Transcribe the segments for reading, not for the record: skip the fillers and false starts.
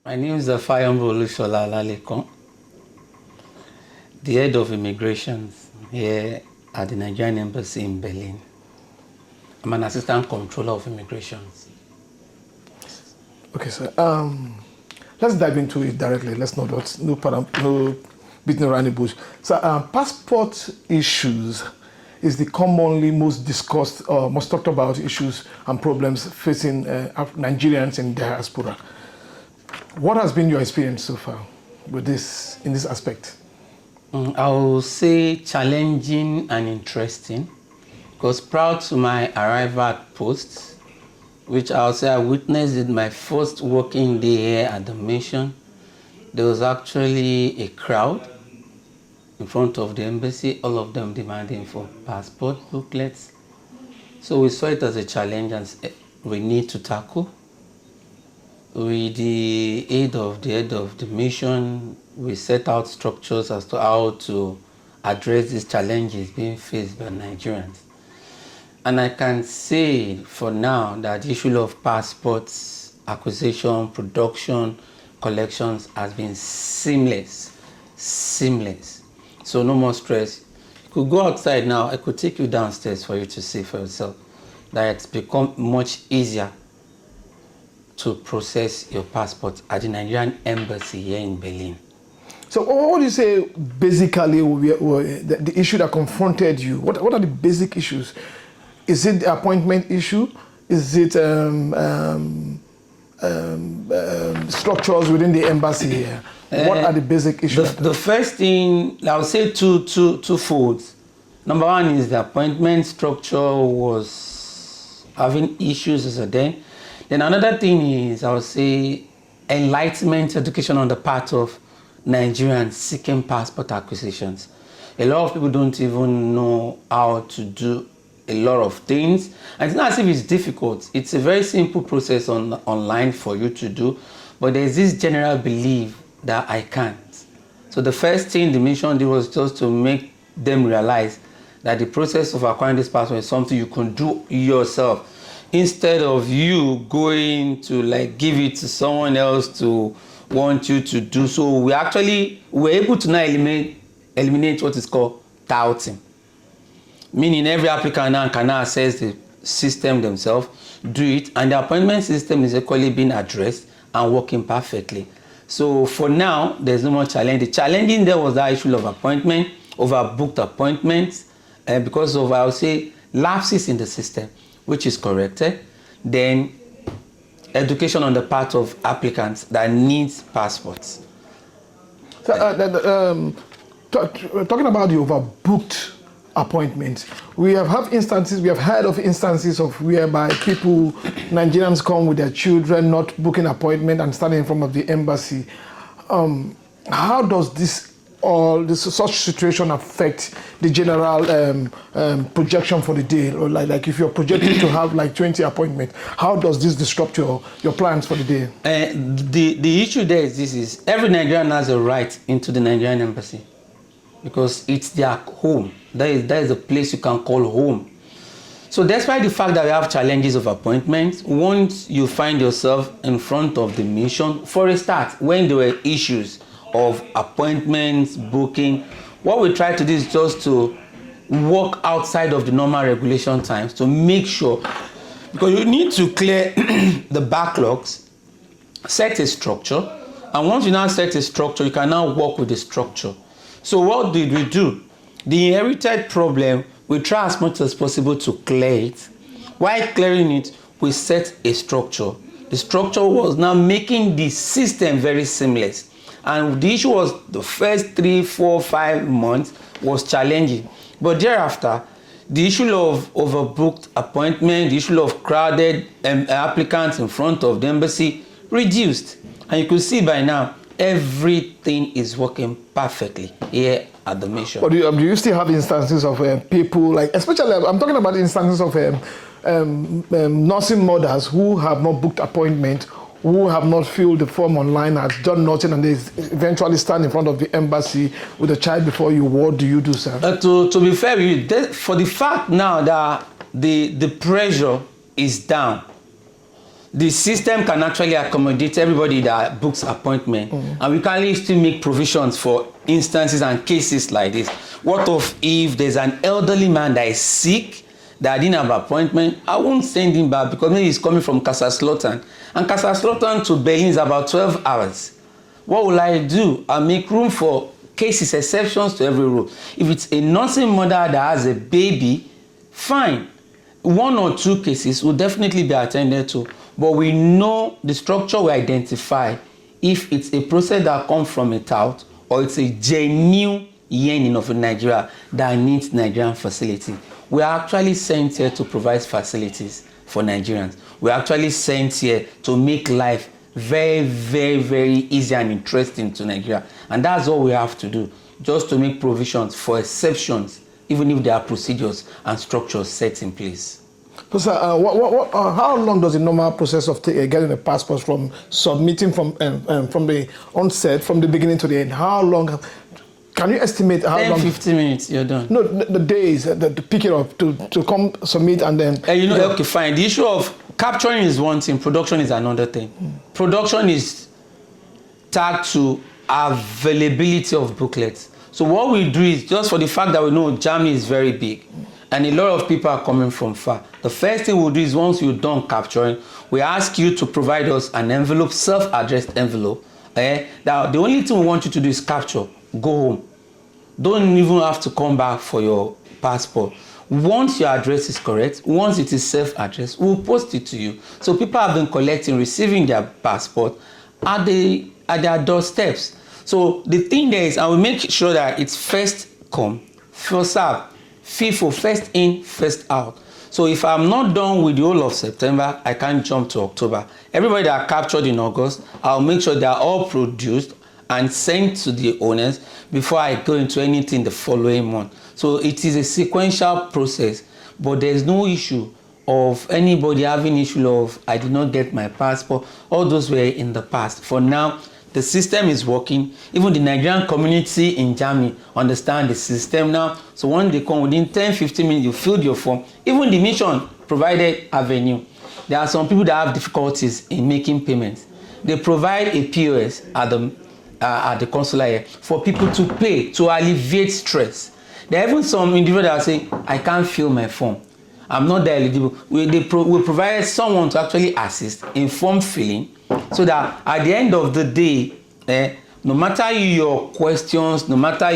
My name is Fayombo Olushola Olalekan, the head of immigration here at the Nigerian Embassy in Berlin. I'm an assistant controller of immigrations. Okay, sir. Let's dive into it directly. Let's not no beating around the bush. So, passport issues is the commonly most discussed, most talked about issues and problems facing Nigerians in diaspora. What has been your experience so far with this in this aspect? I will say challenging and interesting, because prior to my arrival at post, which I'll say I witnessed in my first working day here at the mission, there was actually a crowd in front of the embassy, all of them demanding for passport booklets. So we saw it as a challenge and we need to tackle. With the aid of the head of the mission, we set out structures as to how to address these challenges being faced by Nigerians. And I can say for now that the issue of passports, acquisition, production, collections has been seamless. So no more stress. You could go outside now, I could take you downstairs for you to see for yourself that it's become much easier to process your passport at the Nigerian Embassy here in Berlin. So what do you say basically the issue that confronted you? What are the basic issues? Is it the appointment issue? Is it structures within the embassy here? What are the basic issues? The first thing, I would say twofold. Number one is the appointment structure was having issues as a day. Then another thing is, I would say, enlightenment education on the part of Nigerians seeking passport acquisitions. A lot of people don't even know how to do a lot of things. And it's not as if it's difficult. It's a very simple process online for you to do. But there's this general belief that I can't. So the first thing the mission did was just to make them realize that the process of acquiring this passport is something you can do yourself, instead of you going to give it to someone else to want you to do. So we actually were able to now eliminate what is called touting. Meaning every applicant now can now access the system themselves, do it, and the appointment system is equally being addressed and working perfectly. So for now, there's no more challenge. The challenging there was that issue of appointment, overbooked appointments, because of, I would say, lapses in the system, which is corrected. Then education on the part of applicants that needs passports. So, talking about the overbooked appointments, we have heard of instances of whereby Nigerians come with their children, not booking appointment and standing in front of the embassy. How does such situation affect the general projection for the day? Or like if you're projecting to have 20 appointments, how does this disrupt your plans for the day? The issue there is every Nigerian has a right into the Nigerian embassy because it's their home. That is a place you can call home. So despite the fact that we have challenges of appointments, once you find yourself in front of the mission, for a start, when there were issues of appointments, booking, what we try to do is just to work outside of the normal regulation times to make sure, because you need to clear the backlogs, set a structure, and once you now set a structure, you can now work with the structure. So what did we do? The inherited problem, we try as much as possible to clear it. While clearing it, we set a structure. The structure was now making the system very seamless. And the issue was the first 3, 4, 5 months was challenging. But thereafter, the issue of overbooked appointment, the issue of crowded applicants in front of the embassy reduced. And you could see by now, everything is working perfectly here at the mission. But do you still have instances of people, especially, I'm talking about instances of nursing mothers who have not booked appointment, who have not filled the form online, has done nothing, and they eventually stand in front of the embassy with a child before you? What do you do, sir? To be fair with you, for the fact now that the pressure is down, the system can actually accommodate everybody that books appointment, and we can still make provisions for instances and cases like this. What of if there's an elderly man that is sick, that didn't have appointment? I won't send him back because maybe he's coming from Kaiserslautern, and Kaiserslautern to Berlin is about 12 hours. What will I do? I'll make room for cases, exceptions to every rule. If it's a nursing mother that has a baby, fine. 1 or 2 cases will definitely be attended to, but we know the structure will identify if it's a process that comes from a tout or it's a genuine yearning of Nigeria that needs Nigerian facility. We are actually sent here to provide facilities for Nigerians. We are actually sent here to make life very, very, very easy and interesting to Nigeria. And that's all we have to do, just to make provisions for exceptions, even if there are procedures and structures set in place. So, sir, how long does the normal process of getting a passport from submitting from the onset, from the beginning to the end? How long? Can you estimate how 10, long? 15 minutes, you're done. No, the days, the pick it up to come submit and then. Okay, fine. The issue of capturing is one thing, production is another thing. Production is tagged to availability of booklets. So what we do is, just for the fact that we know Germany is very big and a lot of people are coming from far, the first thing we'll do is, once you're done capturing, we ask you to provide us an envelope, self-addressed envelope. Now, the only thing we want you to do is capture, go home. Don't even have to come back for your passport. Once your address is correct, once it is self-addressed, we'll post it to you. So people have been collecting, receiving their passport at their doorsteps. So the thing there is, I will make sure that it's first come, first serve, FIFO, first in, first out. So if I'm not done with the whole of September, I can't jump to October. Everybody that captured in August, I'll make sure they are all produced and sent to the owners before I go into anything the following month. So it is a sequential process, but there's no issue of anybody having issue of, I did not get my passport. All those were in the past. For now, the system is working. Even the Nigerian community in Germany understand the system now. So when they come, within 10-15 minutes, you filled your form. Even the mission provided avenue. There are some people that have difficulties in making payments. They provide a POS at the consular here for people to pay, to alleviate stress. There are even some individuals that are saying, I can't fill my form, I'm not that eligible. We provide someone to actually assist in form filling, so that at the end of the day, no matter your questions, no matter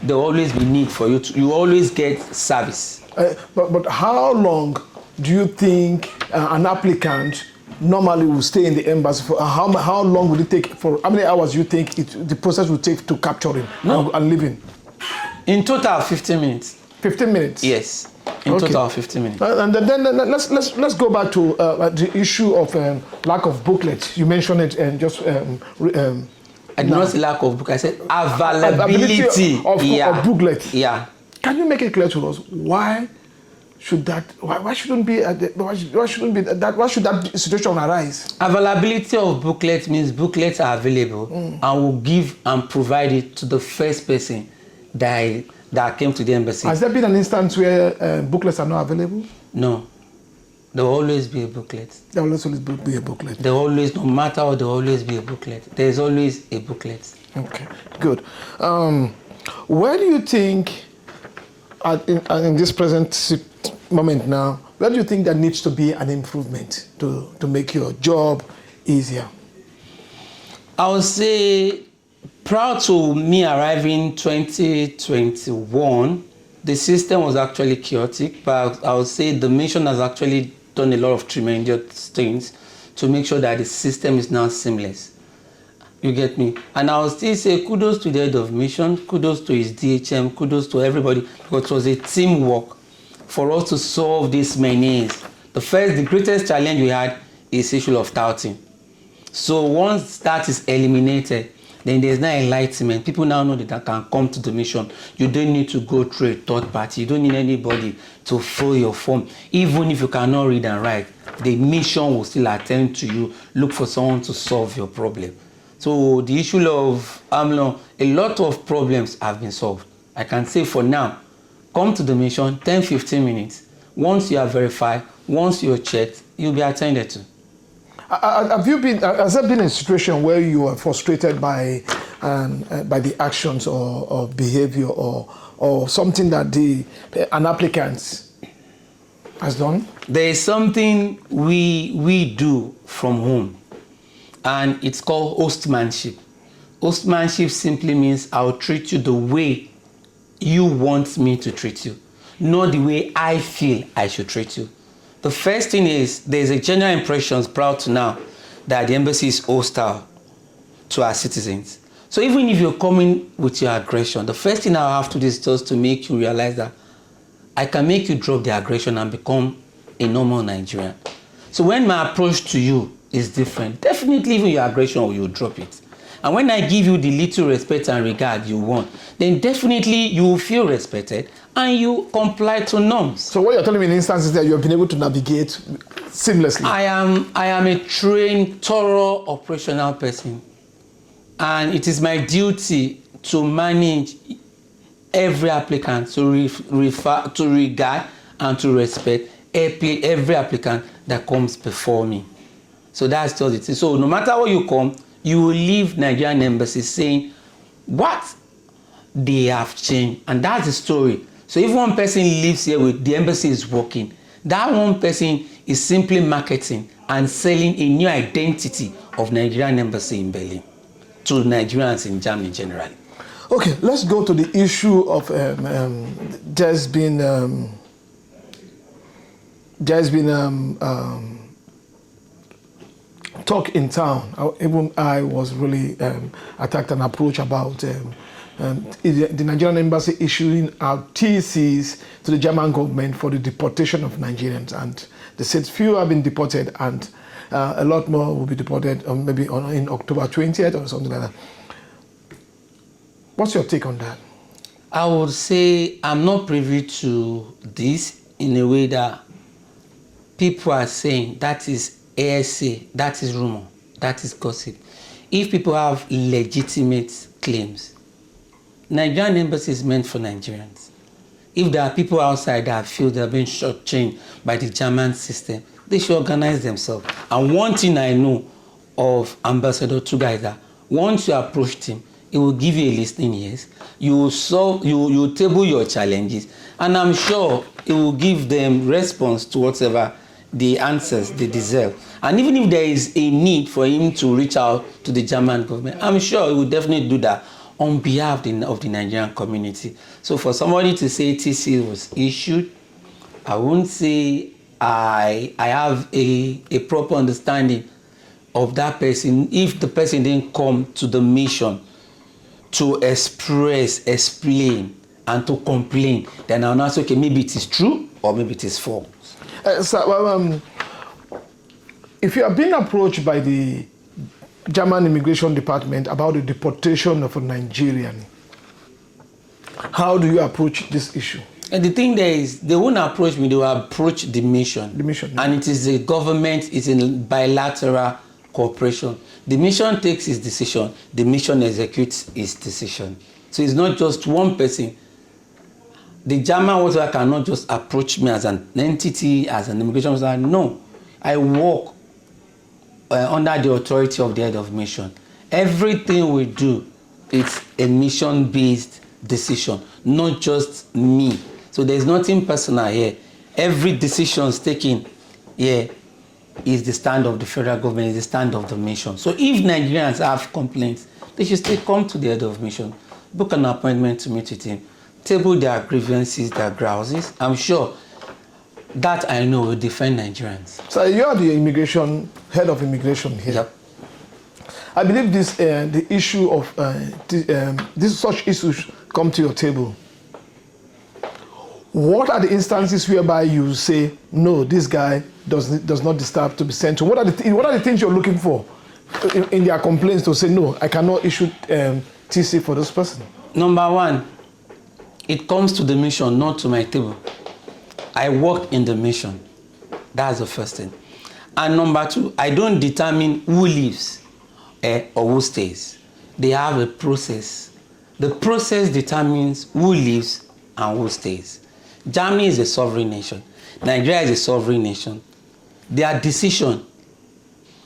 there will always be need for you, you always get service. But how long do you think an applicant normally will stay in the embassy for? How long will it take? For how many hours do you think the process will take to capture him and leave him? In total, 15 minutes. 15 minutes? Yes. In total, 15 minutes. And then let's go back to the issue of lack of booklets. You mentioned it and just. I did not say lack of book. I said availability of booklets. Yeah. Can you make it clear to us why should that? Why shouldn't be? Why shouldn't be that? Why should that situation arise? Availability of booklets means booklets are available and will give and provide it to the first person that came to the embassy. Has there been an instance where booklets are not available? No. There will always be a booklet. There will always be a booklet. There will always, no matter what, there will always be a booklet. There is always a booklet. Okay, good. Where do you think, in this present moment now, where do you think there needs to be an improvement to make your job easier? I would say, prior to me arriving 2021, the system was actually chaotic, but I would say the mission has actually done a lot of tremendous things to make sure that the system is now seamless. You get me? And I will still say kudos to the head of mission, kudos to his DHM, kudos to everybody, because it was a teamwork for us to solve these menace. The greatest challenge we had is issue of touting. So once that is eliminated, then there's now enlightenment. People now know that they can come to the mission. You don't need to go through a third party. You don't need anybody to fill your form. Even if you cannot read and write, the mission will still attend to you, look for someone to solve your problem. So the issue of a lot of problems have been solved. I can say for now, come to the mission, 10-15 minutes. Once you are verified, once you're checked, you'll be attended to. Has there been a situation where you are frustrated by the actions or behavior or something that an applicant has done? There is something we do from home, and it's called hostmanship. Hostmanship simply means I'll treat you the way you want me to treat you, not the way I feel I should treat you. The first thing is there's a general impression prior to now that the embassy is hostile to our citizens. So even if you're coming with your aggression, the first thing I'll have to do is just to make you realize that I can make you drop the aggression and become a normal Nigerian. So when my approach to you is different, definitely even your aggression will drop it. And when I give you the little respect and regard you want, then definitely you will feel respected and you comply to norms. So what you're telling me in instances that you have been able to navigate seamlessly? I am a trained, thorough, operational person. And it is my duty to manage every applicant, to regard and to respect every applicant that comes before me. So that's just it. So no matter where you come, you will leave Nigerian embassy saying what they have changed, and that's the story. So if one person lives here with the embassy is working, that one person is simply marketing and selling a new identity of Nigerian embassy in Berlin to Nigerians in Germany generally. Okay, let's go to the issue of there's been talk in town. Even I was really attacked and approached about the Nigerian embassy issuing out TCs to the German government for the deportation of Nigerians, and they said few have been deported and a lot more will be deported maybe in October 20th or something like that. What's your take on that? I would say I'm not privy to this in a way that people are saying that is ASA, that is rumor, that is gossip. If people have legitimate claims, Nigerian embassy is meant for Nigerians. If there are people outside that feel they are being shortchanged by the German system, they should organize themselves. And one thing I know of Ambassador Tuga is that once you approach him, he will give you a listening ears. You will table your challenges, and I'm sure he will give them response to whatever the answers they deserve. And even if there is a need for him to reach out to the German government, I'm sure he will definitely do that on behalf of the Nigerian community. So for somebody to say TC was issued, I won't say I have a proper understanding of that person if the person didn't come to the mission to explain, and to complain. Then I'll not say, okay, maybe it is true or maybe it is false. If you are being approached by the German immigration department about the deportation of a Nigerian, how do you approach this issue? And the thing there is, they won't approach me, they will approach the mission. The mission. And it is a government, it's a bilateral cooperation. The mission takes its decision, the mission executes its decision. So it's not just one person. The German whatever cannot just approach me as an entity, as an immigration officer. No, I work under the authority of the head of mission. Everything we do, it's a mission-based decision, not just me. So there's nothing personal here. Every decision taken here is the stand of the federal government, is the stand of the mission. So if Nigerians have complaints, they should still come to the head of mission, book an appointment to meet with him, table their grievances, their grouses. I'm sure that I know will defend Nigerians. So you are the head of immigration here. Yep. I believe this the issue of such issues come to your table. What are the instances whereby you say, no, this guy does not deserve to be sent to? What are the things you're looking for in their complaints to say, no, I cannot issue TC for this person? Number one, it comes to the mission, not to my table. I work in the mission. That's the first thing. And number two, I don't determine who leaves or who stays. They have a process. The process determines who leaves and who stays. Germany is a sovereign nation. Nigeria is a sovereign nation. Their decision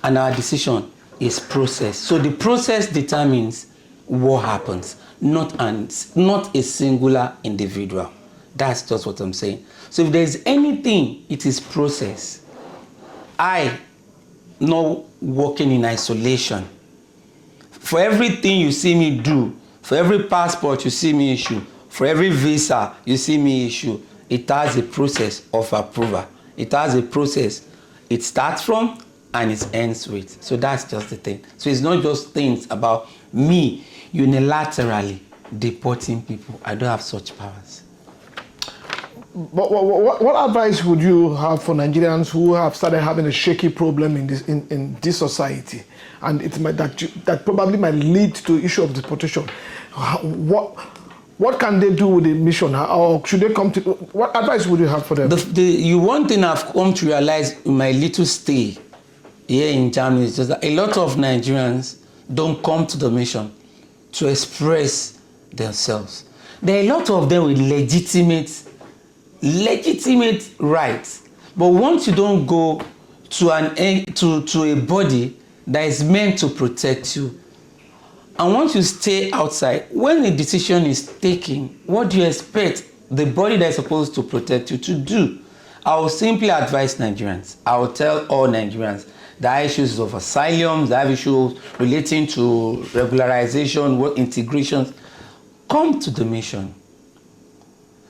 and our decision is process. So the process determines what happens, not a singular individual. That's just what I'm saying. So if there's anything, it is process. I not working in isolation. For everything you see me do, for every passport you see me issue, for every visa you see me issue, it has a process of approval. It has a process it starts from and it ends with. So that's just the thing. So it's not just things about me unilaterally deporting people. I don't have such powers. But what advice would you have for Nigerians who have started having a shaky problem in this society, and it might that probably might lead to issue of deportation? What can they do with the mission, or should they come to? What advice would you have for them? One thing I've come to realize in my little stay here in Germany is just that a lot of Nigerians don't come to the mission to express themselves. There are a lot of them with legitimate rights, but once you don't go to a body that is meant to protect you, and once you stay outside, when the decision is taken, what do you expect the body that is supposed to protect you to do? I will simply advise Nigerians. I will tell all Nigerians that have issues of asylum, that have issues relating to regularization, work integration, come to the mission.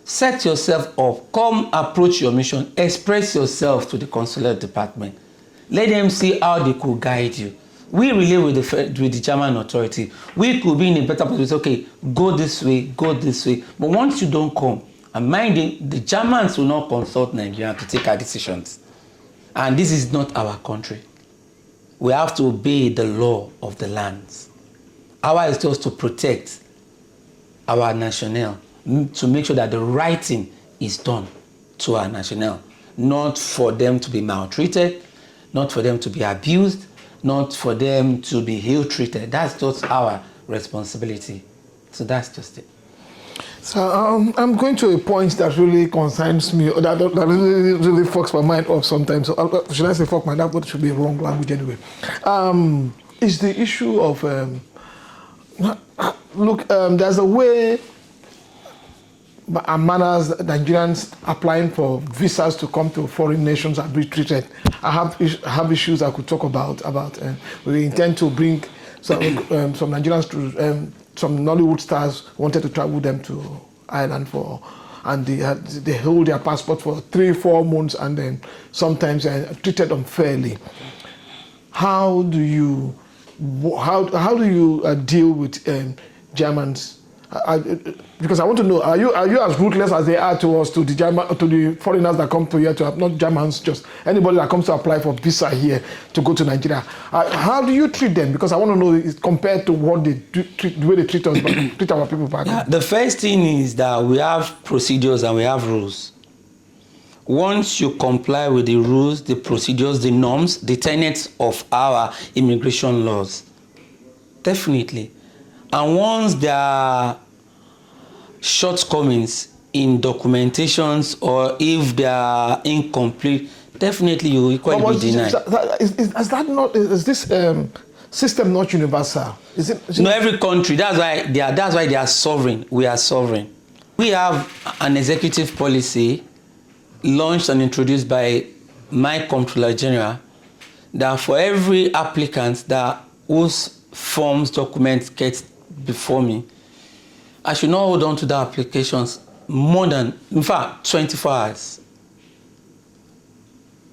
Set yourself up, come approach your mission, express yourself to the consular department. Let them see how they could guide you. We relate with the German authority. We could be in a better position. Okay, go this way, go this way. But once you don't come, and mind you, the Germans will not consult Nigeria to take our decisions. And this is not our country. We have to obey the law of the lands. Our is just to protect our national, to make sure that the right thing is done to our national, not for them to be maltreated, not for them to be abused, not for them to be ill-treated. That's just our responsibility. So that's just it. So I'm going to a point that really concerns me, that really fucks my mind up sometimes. So should I say fuck my mind? That should be a wrong language anyway. Is the issue of, there's a way and manners Nigerians applying for visas to come to foreign nations are being treated. I have issues I could talk about. We intend to bring some Nigerians to some Nollywood stars wanted to travel them to Ireland and they hold their passport for 3-4 months and then sometimes treated unfairly. How do you deal with Germans? Because I want to know, are you as ruthless as they are to us, to the foreigners that come to here, not Germans, just anybody that comes to apply for visa here to go to Nigeria? How do you treat them? Because I want to know compared to what they the way they treat us, treat our people back. Yeah, the first thing is that we have procedures and we have rules. Once you comply with the rules, the procedures, the norms, the tenets of our immigration laws, definitely. And once there are shortcomings in documentations or if they are incomplete, definitely you will equally be denied. Is this system not universal? Is it? No, every country. That's why they are sovereign. We are sovereign. We have an executive policy launched and introduced by my Controller General that for every applicant whose forms, documents get before me, I should not hold on to the applications more than, in fact, 24 hours.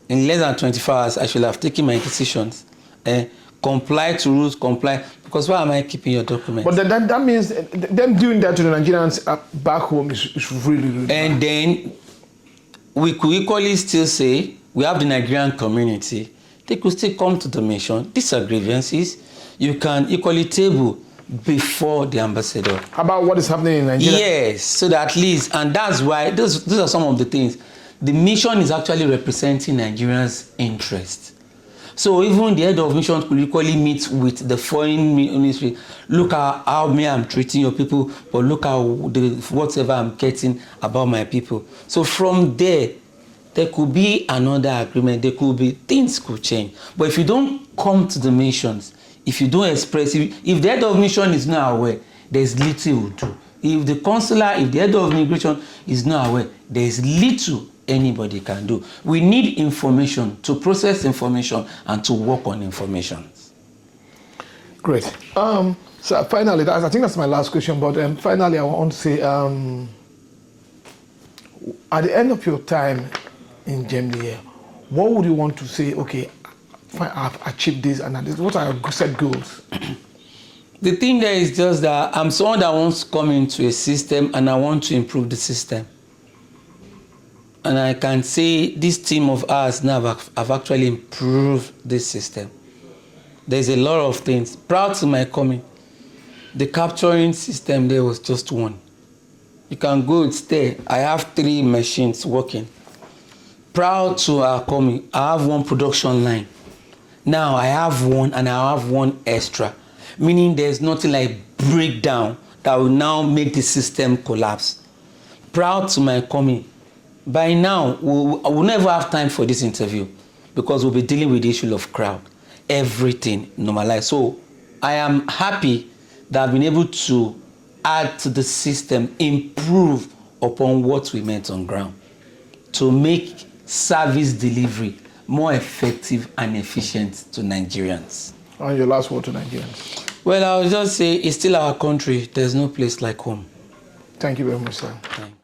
In less than 24 hours, I should have taken my decisions. Comply to rules, comply. Because why am I keeping your documents? But that means them doing that to the Nigerians back home is really, really and bad. Then we could equally still say, we have the Nigerian community. They could still come to the mission. These are grievances. You can equally table before the ambassador. About what is happening in Nigeria? Yes, so that at least, and that's why, those are some of the things. The mission is actually representing Nigerians' interest. So even the head of mission could equally meet with the foreign ministry. Look at how I'm treating your people, but look at whatever I'm getting about my people. So from there, there could be another agreement, there could be, things could change. But if you don't come to the missions, if you don't express, if the head of mission is not aware, there's little you will do. If the consular, if the head of immigration is not aware, there's little anybody can do. We need information to process information and to work on information. Great. So finally, I think that's my last question, but finally I want to say, at the end of your time in Germany, what would you want to say, okay, I've achieved this and that? What are your set goals? The thing there is just that I'm someone that wants to come into a system and I want to improve the system. And I can say this team of ours now have actually improved this system. There's a lot of things. Proud to my coming. The capturing system there was just one. You can go stay. I have 3 machines working. Proud to our coming. I have 1 production line. Now I have 1 and I have 1 extra. Meaning there's nothing like breakdown that will now make the system collapse. Proud to my coming. By now, we'll never have time for this interview because we'll be dealing with the issue of crowd. Everything normalized. So I am happy that I've been able to add to the system, improve upon what we meant on ground to make service delivery more effective and efficient to Nigerians. And your last word to Nigerians? Well, I'll just say it's still our country. There's no place like home. Thank you very much, sir. Thanks.